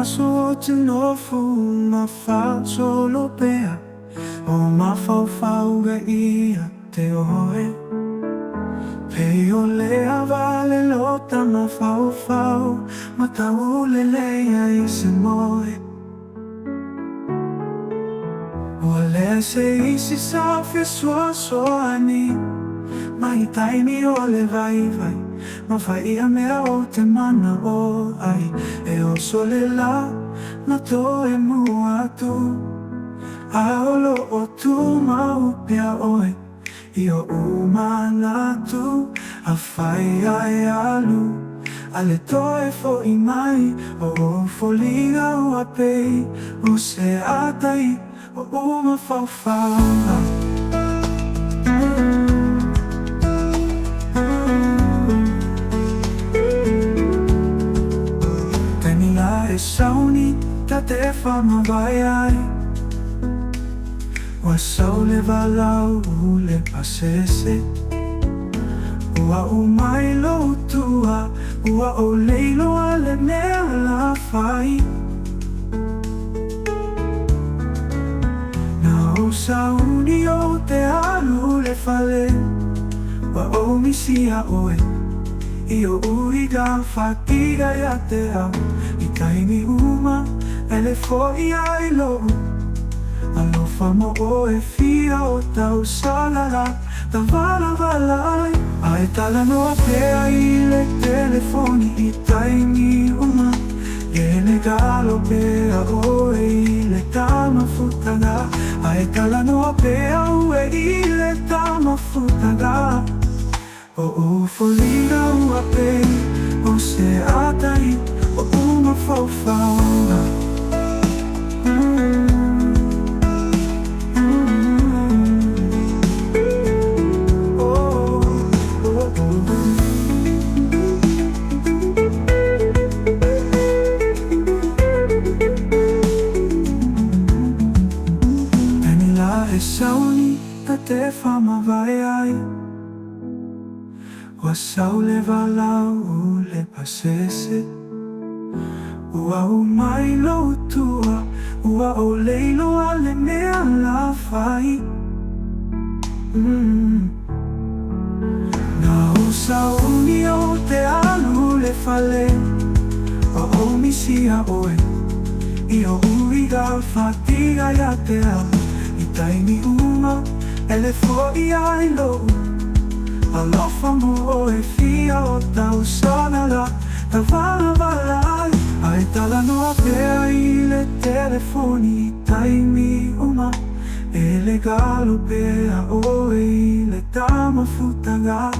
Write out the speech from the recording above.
aso o te nofu Talanoa Pea o mafaufauga ia te oe. Pei o lea vale lota mafaufau mataule leia i se moe. Ua lea se isi safia soani mai taimi o le vai ma whaia mea o te mana o ai e o sole la na toe mua atu a olo o tu mau pea oe i o umana tu a whai ai alu a le toe fo i mai o foliga ua pei o se atai o uma faufau. Sauni ta te whamawai ai Ua sau le walau u le pasese Ua o mai lo tua Ua o leilo a le mea la whai Na o sauni o te alu le whale Ua o misia oe I o uiga whatiga ia te au I taimi uma ele foi ai lo Alofa mo o e fia o tau salala Ta vala valai Ai Talanoa Pea i le telefoni I taimi uma Ele galo pea o e i le tama futaga Ai Talanoa Pea ue i le tama futaga O foliga ua pei o se atai o uma faufauga Peni la e sauni ta te whamawai ai Ua sau le walau u le pasese Ua o mai lo tua Ua o leilo a le mea la whai Na o sauni o te alu le whale O o misia oe I o uiga whatiga ia te au I taimi uma ele foi ai lo Alofa mo o e fia o tau sonala Ta vala valai Ai Talanoa Pea i le telefoni Taimi uma Ele galo pea o e i le tama futaga